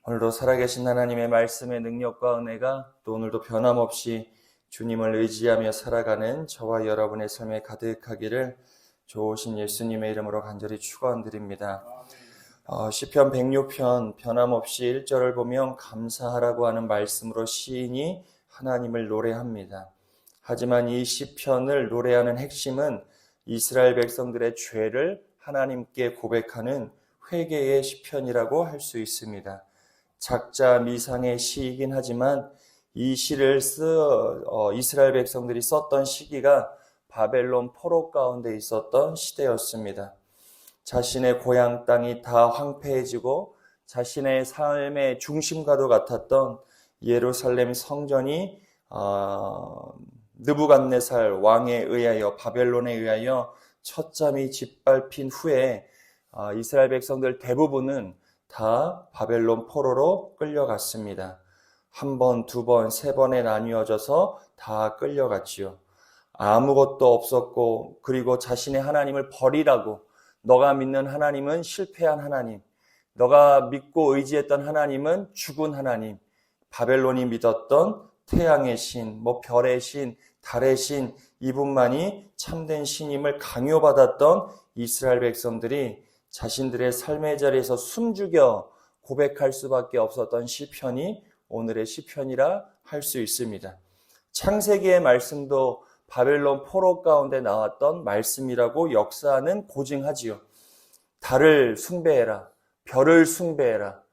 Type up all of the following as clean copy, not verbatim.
오늘도 살아계신 하나님의 말씀의 능력과 은혜가 또 오늘도 변함없이 주님을 의지하며 살아가는 저와 여러분의 삶에 가득하기를 좋으신 예수님의 이름으로 간절히 축원드립니다. 시편 106편 변함없이 1절을 보면 감사하라고 하는 말씀으로 시인이 하나님을 노래합니다. 하지만 이 시편을 노래하는 핵심은 이스라엘 백성들의 죄를 하나님께 고백하는 회개의 시편이라고 할 수 있습니다. 작자 미상의 시이긴 하지만 이 시를 이스라엘 백성들이 썼던 시기가 바벨론 포로 가운데 있었던 시대였습니다. 자신의 고향 땅이 다 황폐해지고 자신의 삶의 중심과도 같았던 예루살렘 성전이 느부갓네살 왕에 의하여 바벨론에 의하여 첫잠이 짓밟힌 후에 이스라엘 백성들 대부분은 다 바벨론 포로로 끌려갔습니다. 한 번, 두 번, 세 번에 나뉘어져서 다 끌려갔지요. 아무것도 없었고 그리고 자신의 하나님을 버리라고, 너가 믿는 하나님은 실패한 하나님, 너가 믿고 의지했던 하나님은 죽은 하나님, 바벨론이 믿었던 태양의 신, 별의 신, 달의 신, 이분만이 참된 신임을 강요받았던 이스라엘 백성들이 자신들의 삶의 자리에서 숨죽여 고백할 수밖에 없었던 시편이 오늘의 시편이라 할 수 있습니다. 창세기의 말씀도 바벨론 포로 가운데 나왔던 말씀이라고 역사는 고증하지요. 달을 숭배해라, 별을 숭배해라,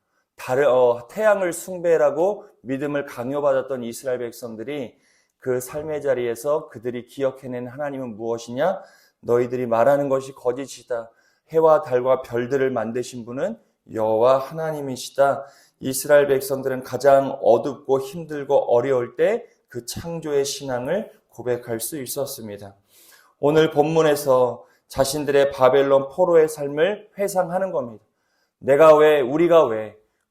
태양을 숭배해라고 믿음을 강요받았던 이스라엘 백성들이 그 삶의 자리에서 그들이 기억해낸 하나님은 무엇이냐? 너희들이 말하는 것이 거짓이다. 해와 달과 별들을 만드신 분은 여호와 하나님이시다. 이스라엘 백성들은 가장 어둡고 힘들고 어려울 때 그 창조의 신앙을 고백할 수 있었습니다. 오늘 본문에서 자신들의 바벨론 포로의 삶을 회상하는 겁니다.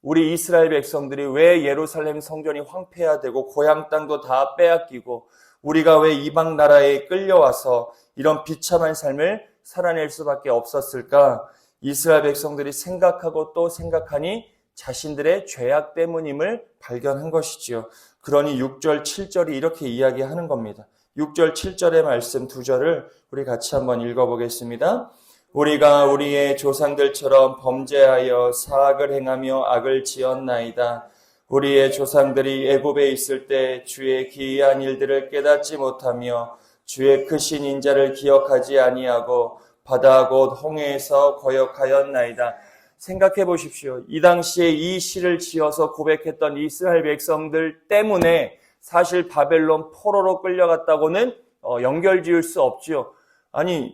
우리 이스라엘 백성들이 왜 예루살렘 성전이 황폐화되고 고향 땅도 다 빼앗기고 우리가 왜 이방 나라에 끌려와서 이런 비참한 삶을 살아낼 수밖에 없었을까? 이스라엘 백성들이 생각하고 또 생각하니 자신들의 죄악 때문임을 발견한 것이지요. 그러니 6절, 7절이 이렇게 이야기하는 겁니다. 6절, 7절의 말씀 두 절을 우리 같이 한번 읽어보겠습니다. 우리가 우리의 조상들처럼 범죄하여 사악을 행하며 악을 지었나이다. 우리의 조상들이 애굽에 있을 때 주의 기이한 일들을 깨닫지 못하며 주의 크신 인자를 기억하지 아니하고 바다 곧 홍해에서 거역하였나이다. 생각해 보십시오. 이 당시에 이 시를 지어서 고백했던 이스라엘 백성들 때문에 사실 바벨론 포로로 끌려갔다고는 연결지을 수 없지요. 아니,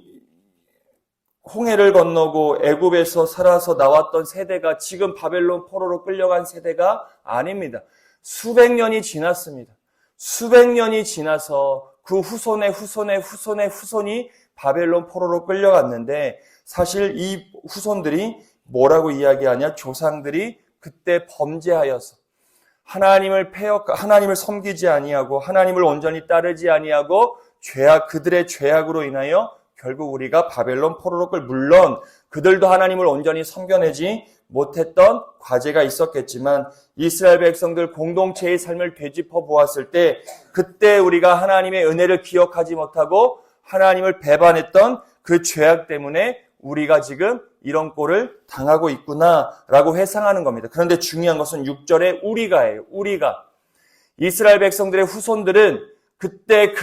홍해를 건너고 애굽에서 살아서 나왔던 세대가 지금 바벨론 포로로 끌려간 세대가 아닙니다. 수백 년이 지났습니다. 수백 년이 지나서 그 후손의 후손이 바벨론 포로로 끌려갔는데 사실 이 후손들이 뭐라고 이야기하냐? 조상들이 그때 범죄하여서 하나님을 섬기지 아니하고 하나님을 온전히 따르지 아니하고 그들의 죄악으로 인하여 결국 우리가 바벨론 포로로 물론 그들도 하나님을 온전히 섬겨내지 못했던 과제가 있었겠지만 이스라엘 백성들 공동체의 삶을 되짚어 보았을 때 그때 우리가 하나님의 은혜를 기억하지 못하고 하나님을 배반했던 그 죄악 때문에 우리가 지금 이런 꼴을 당하고 있구나라고 회상하는 겁니다. 그런데 중요한 것은 6절에 우리가예요. 우리가. 이스라엘 백성들의 후손들은 그때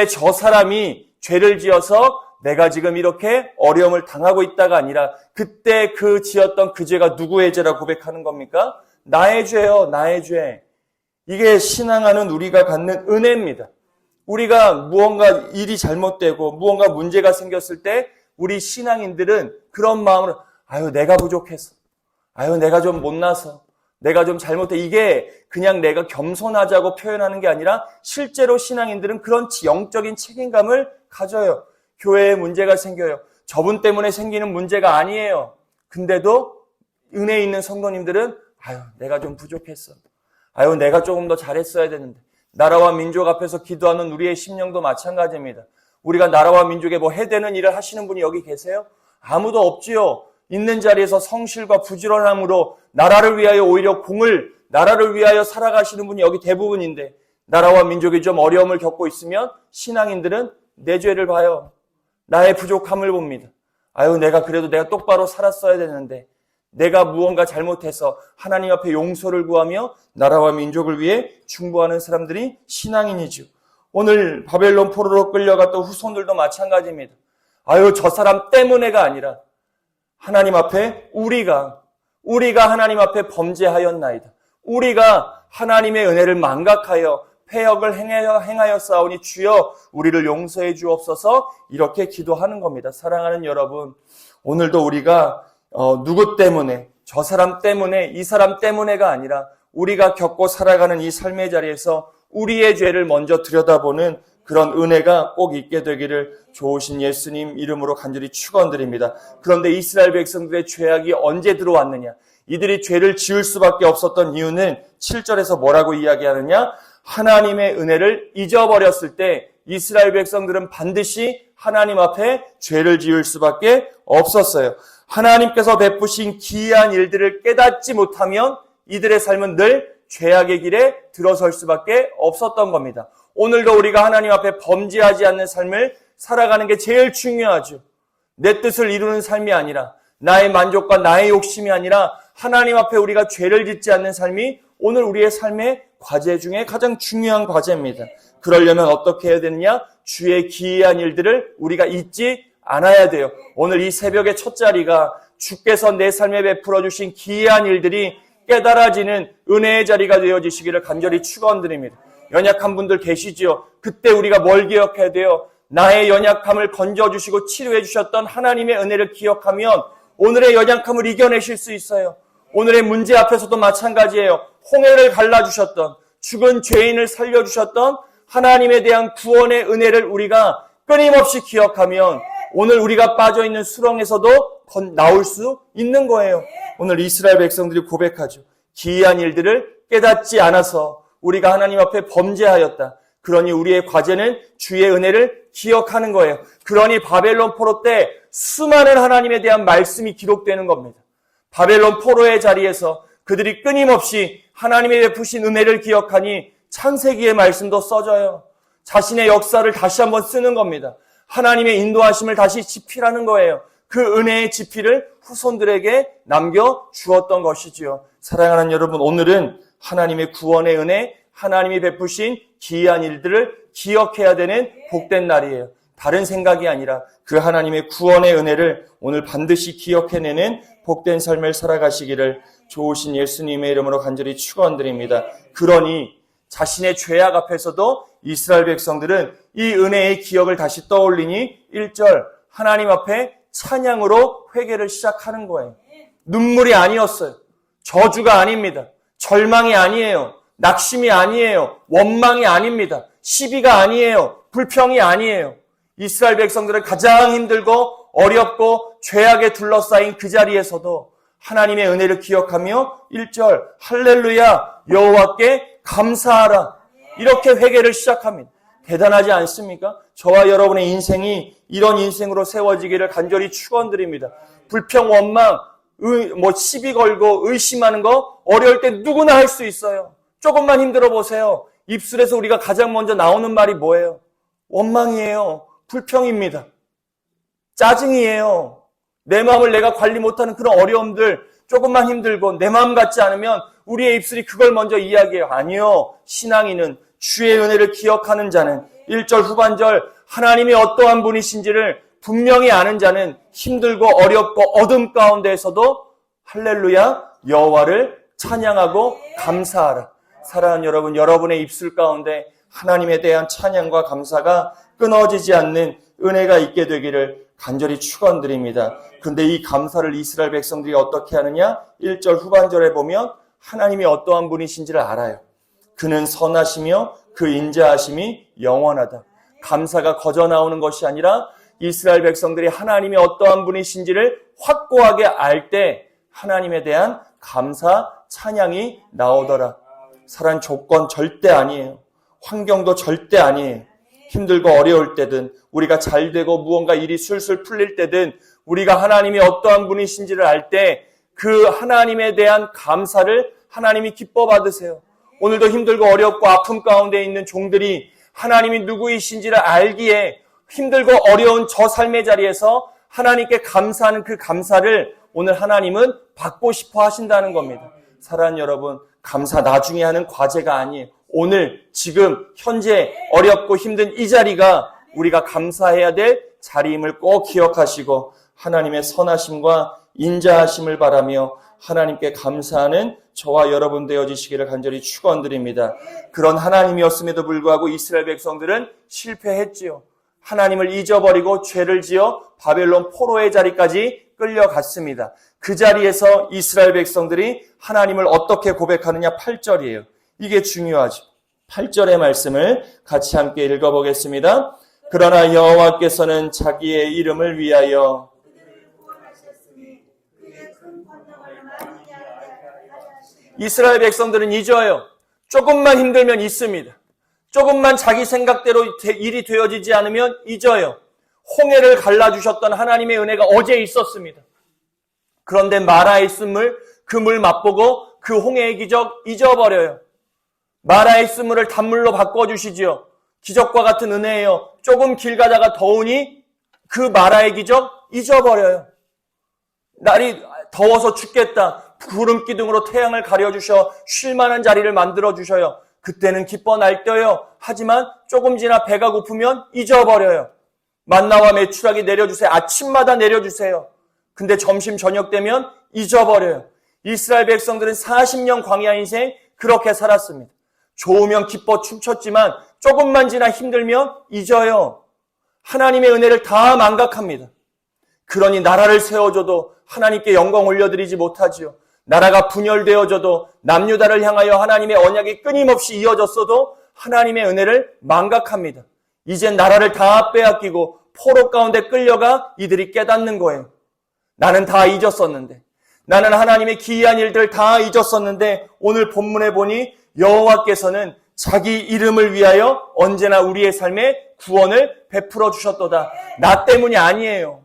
저 사람이 죄를 지어서 내가 지금 이렇게 어려움을 당하고 있다가 아니라 그때 지었던 그 죄가 누구의 죄라고 고백하는 겁니까? 나의 죄요, 나의 죄. 이게 신앙하는 우리가 갖는 은혜입니다. 우리가 무언가 일이 잘못되고 무언가 문제가 생겼을 때 우리 신앙인들은 그런 마음으로 내가 부족해서, 내가 좀 못나서, 내가 좀 잘못해. 이게 그냥 내가 겸손하자고 표현하는 게 아니라 실제로 신앙인들은 그런 영적인 책임감을 가져요. 교회에 문제가 생겨요. 저분 때문에 생기는 문제가 아니에요. 근데도 은혜 있는 성도님들은 내가 좀 부족했어. 내가 조금 더 잘했어야 되는데. 나라와 민족 앞에서 기도하는 우리의 심령도 마찬가지입니다. 우리가 나라와 민족에 해되는 일을 하시는 분이 여기 계세요? 아무도 없지요. 있는 자리에서 성실과 부지런함으로 나라를 위하여 오히려 나라를 위하여 살아가시는 분이 여기 대부분인데, 나라와 민족이 좀 어려움을 겪고 있으면 신앙인들은 내 죄를 봐요. 나의 부족함을 봅니다. 내가 똑바로 살았어야 되는데, 내가 무언가 잘못해서 하나님 앞에 용서를 구하며 나라와 민족을 위해 중보하는 사람들이 신앙인이죠. 오늘 바벨론 포로로 끌려갔던 후손들도 마찬가지입니다. 저 사람 때문에가 아니라 하나님 앞에 우리가 하나님 앞에 범죄하였나이다. 우리가 하나님의 은혜를 망각하여 패역을 행하였사오니 주여 우리를 용서해 주옵소서, 이렇게 기도하는 겁니다. 사랑하는 여러분, 오늘도 우리가 누구 때문에, 저 사람 때문에, 이 사람 때문에가 아니라 우리가 겪고 살아가는 이 삶의 자리에서 우리의 죄를 먼저 들여다보는 그런 은혜가 꼭 있게 되기를 좋으신 예수님 이름으로 간절히 축원드립니다. 그런데 이스라엘 백성들의 죄악이 언제 들어왔느냐? 이들이 죄를 지을 수밖에 없었던 이유는 7절에서 뭐라고 이야기하느냐? 하나님의 은혜를 잊어버렸을 때 이스라엘 백성들은 반드시 하나님 앞에 죄를 지을 수밖에 없었어요. 하나님께서 베푸신 기이한 일들을 깨닫지 못하면 이들의 삶은 늘 죄악의 길에 들어설 수밖에 없었던 겁니다. 오늘도 우리가 하나님 앞에 범죄하지 않는 삶을 살아가는 게 제일 중요하죠. 내 뜻을 이루는 삶이 아니라, 나의 만족과 나의 욕심이 아니라 하나님 앞에 우리가 죄를 짓지 않는 삶이 오늘 우리의 삶의 과제 중에 가장 중요한 과제입니다. 그러려면 어떻게 해야 되느냐? 주의 기이한 일들을 우리가 잊지 않아야 돼요. 오늘 이 새벽의 첫 자리가 주께서 내 삶에 베풀어 주신 기이한 일들이 깨달아지는 은혜의 자리가 되어지시기를 간절히 축원드립니다. 연약한 분들 계시지요? 그때 우리가 뭘 기억해야 돼요? 나의 연약함을 건져주시고 치료해 주셨던 하나님의 은혜를 기억하면 오늘의 연약함을 이겨내실 수 있어요. 오늘의 문제 앞에서도 마찬가지예요. 홍해를 갈라주셨던, 죽은 죄인을 살려주셨던 하나님에 대한 구원의 은혜를 우리가 끊임없이 기억하면 오늘 우리가 빠져있는 수렁에서도 나올 수 있는 거예요. 오늘 이스라엘 백성들이 고백하죠. 기이한 일들을 깨닫지 않아서 우리가 하나님 앞에 범죄하였다. 그러니 우리의 과제는 주의 은혜를 기억하는 거예요. 그러니 바벨론 포로 때 수많은 하나님에 대한 말씀이 기록되는 겁니다. 바벨론 포로의 자리에서 그들이 끊임없이 하나님의 베푸신 은혜를 기억하니 창세기의 말씀도 써져요. 자신의 역사를 다시 한번 쓰는 겁니다. 하나님의 인도하심을 다시 지필하는 거예요. 그 은혜의 지필을 후손들에게 남겨주었던 것이지요. 사랑하는 여러분, 오늘은 하나님의 구원의 은혜, 하나님이 베푸신 기이한 일들을 기억해야 되는 복된 날이에요. 다른 생각이 아니라 그 하나님의 구원의 은혜를 오늘 반드시 기억해내는 복된 삶을 살아가시기를 좋으신 예수님의 이름으로 간절히 축원드립니다. 그러니 자신의 죄악 앞에서도 이스라엘 백성들은 이 은혜의 기억을 다시 떠올리니 1절 하나님 앞에 찬양으로 회개를 시작하는 거예요. 눈물이 아니었어요. 저주가 아닙니다. 절망이 아니에요. 낙심이 아니에요. 원망이 아닙니다. 시비가 아니에요. 불평이 아니에요. 이스라엘 백성들은 가장 힘들고 어렵고 죄악에 둘러싸인 그 자리에서도 하나님의 은혜를 기억하며 1절 할렐루야 여호와께 감사하라, 이렇게 회개를 시작합니다. 대단하지 않습니까? 저와 여러분의 인생이 이런 인생으로 세워지기를 간절히 축원드립니다. 불평, 원망, 시비 걸고 의심하는 거 어려울 때 누구나 할 수 있어요. 조금만 힘들어 보세요. 입술에서 우리가 가장 먼저 나오는 말이 뭐예요? 원망이에요. 불평입니다. 짜증이에요. 내 마음을 내가 관리 못하는 그런 어려움들, 조금만 힘들고 내 마음 같지 않으면 우리의 입술이 그걸 먼저 이야기해요. 아니요. 신앙인은 주의 은혜를 기억하는 자는 1절 후반절 하나님이 어떠한 분이신지를 분명히 아는 자는 힘들고 어렵고 어둠 가운데에서도 할렐루야 여호와를 찬양하고 감사하라. 사랑하는 여러분, 여러분의 입술 가운데 하나님에 대한 찬양과 감사가 끊어지지 않는 은혜가 있게 되기를 간절히 축원드립니다. 그런데 이 감사를 이스라엘 백성들이 어떻게 하느냐? 1절 후반절에 보면 하나님이 어떠한 분이신지를 알아요. 그는 선하시며 그 인자하심이 영원하다. 감사가 거저 나오는 것이 아니라 이스라엘 백성들이 하나님이 어떠한 분이신지를 확고하게 알 때 하나님에 대한 감사, 찬양이 나오더라. 사랑 조건 절대 아니에요. 환경도 절대 아니에요. 힘들고 어려울 때든 우리가 잘 되고 무언가 일이 술술 풀릴 때든 우리가 하나님이 어떠한 분이신지를 알 때 그 하나님에 대한 감사를 하나님이 기뻐 받으세요. 오늘도 힘들고 어렵고 아픔 가운데 있는 종들이 하나님이 누구이신지를 알기에 힘들고 어려운 저 삶의 자리에서 하나님께 감사하는 그 감사를 오늘 하나님은 받고 싶어 하신다는 겁니다. 사랑하는 여러분, 감사 나중에 하는 과제가 아니에요. 오늘 지금 현재 어렵고 힘든 이 자리가 우리가 감사해야 될 자리임을 꼭 기억하시고 하나님의 선하심과 인자하심을 바라며 하나님께 감사하는 저와 여러분 되어지시기를 간절히 축원드립니다. 그런 하나님이었음에도 불구하고 이스라엘 백성들은 실패했지요. 하나님을 잊어버리고 죄를 지어 바벨론 포로의 자리까지 끌려갔습니다. 그 자리에서 이스라엘 백성들이 하나님을 어떻게 고백하느냐 8절이에요. 이게 중요하죠. 8절의 말씀을 같이 함께 읽어보겠습니다. 그러나 여호와께서는 자기의 이름을 위하여 이스라엘 백성들은 잊어요. 조금만 힘들면 잊습니다. 조금만 자기 생각대로 일이 되어지지 않으면 잊어요. 홍해를 갈라주셨던 하나님의 은혜가 어제 있었습니다. 그런데 마라의 쓴물, 그 물 맛보고 그 홍해의 기적 잊어버려요. 마라의 쓴물을 단물로 바꿔주시지요. 기적과 같은 은혜예요. 조금 길 가다가 더우니 그 마라의 기적 잊어버려요. 날이 더워서 죽겠다. 구름 기둥으로 태양을 가려주셔 쉴만한 자리를 만들어주셔요. 그때는 기뻐 날뛰어요. 하지만 조금 지나 배가 고프면 잊어버려요. 만나와 메추라기 내려주세요. 아침마다 내려주세요. 근데 점심 저녁 되면 잊어버려요. 이스라엘 백성들은 40년 광야 인생 그렇게 살았습니다. 좋으면 기뻐 춤췄지만 조금만 지나 힘들면 잊어요. 하나님의 은혜를 다 망각합니다. 그러니 나라를 세워줘도 하나님께 영광 올려드리지 못하지요. 나라가 분열되어져도 남유다를 향하여 하나님의 언약이 끊임없이 이어졌어도 하나님의 은혜를 망각합니다. 이젠 나라를 다 빼앗기고 포로 가운데 끌려가 이들이 깨닫는 거예요. 나는 다 잊었었는데, 나는 하나님의 기이한 일들 다 잊었었는데 오늘 본문에 보니 여호와께서는 자기 이름을 위하여 언제나 우리의 삶에 구원을 베풀어 주셨도다. 나 때문이 아니에요.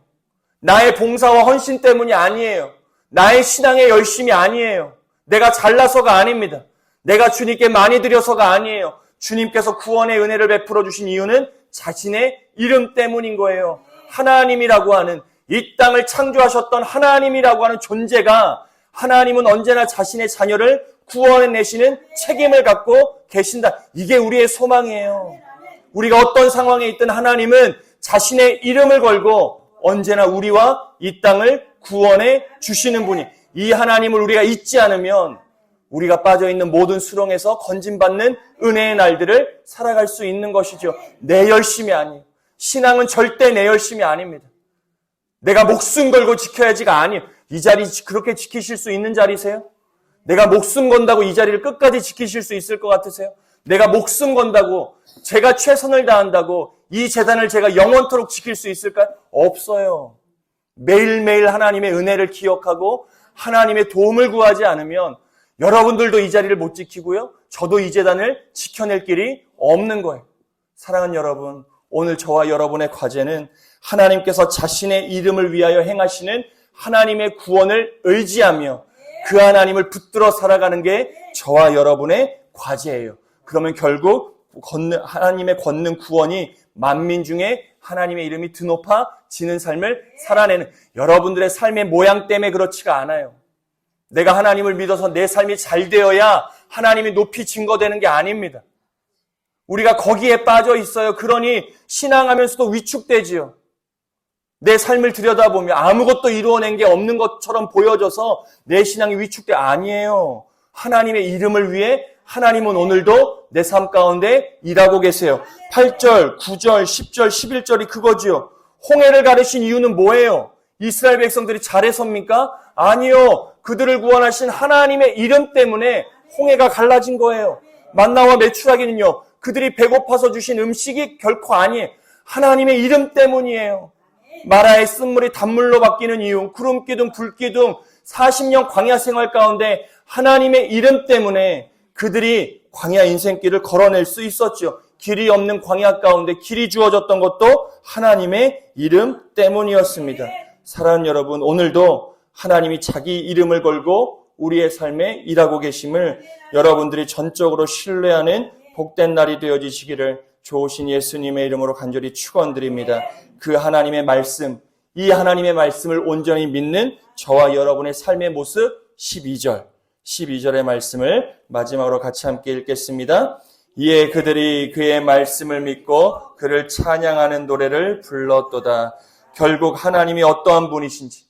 나의 봉사와 헌신 때문이 아니에요. 나의 신앙의 열심이 아니에요. 내가 잘나서가 아닙니다. 내가 주님께 많이 드려서가 아니에요. 주님께서 구원의 은혜를 베풀어 주신 이유는 자신의 이름 때문인 거예요. 하나님이라고 하는, 이 땅을 창조하셨던 하나님이라고 하는 존재가, 하나님은 언제나 자신의 자녀를 구원해내시는 책임을 갖고 계신다. 이게 우리의 소망이에요. 우리가 어떤 상황에 있든 하나님은 자신의 이름을 걸고 언제나 우리와 이 땅을 구원해 주시는 분이, 이 하나님을 우리가 잊지 않으면 우리가 빠져있는 모든 수렁에서 건진받는 은혜의 날들을 살아갈 수 있는 것이죠. 내 열심이 아니에요. 신앙은 절대 내 열심이 아닙니다. 내가 목숨 걸고 지켜야지가 아니에요. 이 자리 그렇게 지키실 수 있는 자리세요? 내가 목숨 건다고 이 자리를 끝까지 지키실 수 있을 것 같으세요? 내가 목숨 건다고, 제가 최선을 다한다고 이 재단을 제가 영원토록 지킬 수 있을까요? 없어요. 매일매일 하나님의 은혜를 기억하고 하나님의 도움을 구하지 않으면 여러분들도 이 자리를 못 지키고요. 저도 이 재단을 지켜낼 길이 없는 거예요. 사랑하는 여러분, 오늘 저와 여러분의 과제는 하나님께서 자신의 이름을 위하여 행하시는 하나님의 구원을 의지하며 그 하나님을 붙들어 살아가는 게 저와 여러분의 과제예요. 그러면 결국 하나님의 권능 구원이 만민 중에 하나님의 이름이 드높아지는 삶을 살아내는, 여러분들의 삶의 모양 때문에 그렇지가 않아요. 내가 하나님을 믿어서 내 삶이 잘 되어야 하나님이 높이 증거되는 게 아닙니다. 우리가 거기에 빠져 있어요. 그러니 신앙하면서도 위축되지요. 내 삶을 들여다보면 아무것도 이루어낸 게 없는 것처럼 보여져서 내 신앙이 위축돼. 아니에요. 하나님의 이름을 위해 하나님은 오늘도 내 삶 가운데 일하고 계세요. 8절, 9절, 10절, 11절이 그거지요. 홍해를 가르신 이유는 뭐예요? 이스라엘 백성들이 잘해서입니까? 아니요. 그들을 구원하신 하나님의 이름 때문에 홍해가 갈라진 거예요. 만나와 메추라기는요, 그들이 배고파서 주신 음식이 결코 아니에요. 하나님의 이름 때문이에요. 마라의 쓴물이 단물로 바뀌는 이유, 구름기둥, 불기둥, 40년 광야 생활 가운데 하나님의 이름 때문에 그들이 광야 인생길을 걸어낼 수 있었죠. 길이 없는 광야 가운데 길이 주어졌던 것도 하나님의 이름 때문이었습니다. 사랑하는 여러분, 오늘도 하나님이 자기 이름을 걸고 우리의 삶에 일하고 계심을 여러분들이 전적으로 신뢰하는 복된 날이 되어지시기를 좋으신 예수님의 이름으로 간절히 축원드립니다. 그 하나님의 말씀, 이 하나님의 말씀을 온전히 믿는 저와 여러분의 삶의 모습 12절의 말씀을 마지막으로 같이 함께 읽겠습니다. 이에 그들이 그의 말씀을 믿고 그를 찬양하는 노래를 불렀도다. 결국 하나님이 어떠한 분이신지,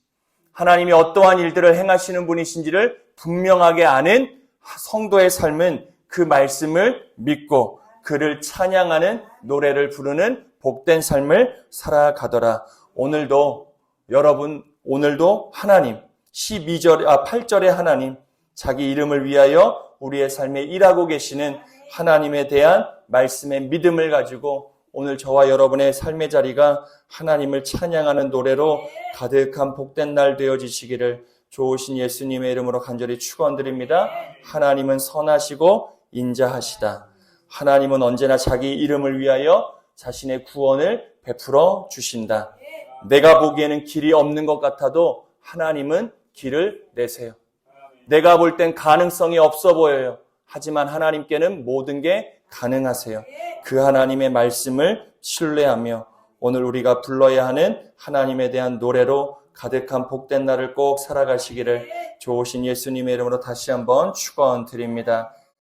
하나님이 어떠한 일들을 행하시는 분이신지를 분명하게 아는 성도의 삶은 그 말씀을 믿고 그를 찬양하는 노래를 부르는 복된 삶을 살아가더라. 오늘도 여러분, 오늘도 하나님 8절의 하나님, 자기 이름을 위하여 우리의 삶에 일하고 계시는 하나님에 대한 말씀의 믿음을 가지고 오늘 저와 여러분의 삶의 자리가 하나님을 찬양하는 노래로 가득한 복된 날 되어지시기를 좋으신 예수님의 이름으로 간절히 축원드립니다. 하나님은 선하시고 인자하시다. 하나님은 언제나 자기 이름을 위하여 자신의 구원을 베풀어 주신다. 내가 보기에는 길이 없는 것 같아도 하나님은 길을 내세요. 내가 볼 땐 가능성이 없어 보여요. 하지만 하나님께는 모든 게 가능하세요. 그 하나님의 말씀을 신뢰하며 오늘 우리가 불러야 하는 하나님에 대한 노래로 가득한 복된 날을 꼭 살아가시기를 좋으신 예수님의 이름으로 다시 한번 축원드립니다.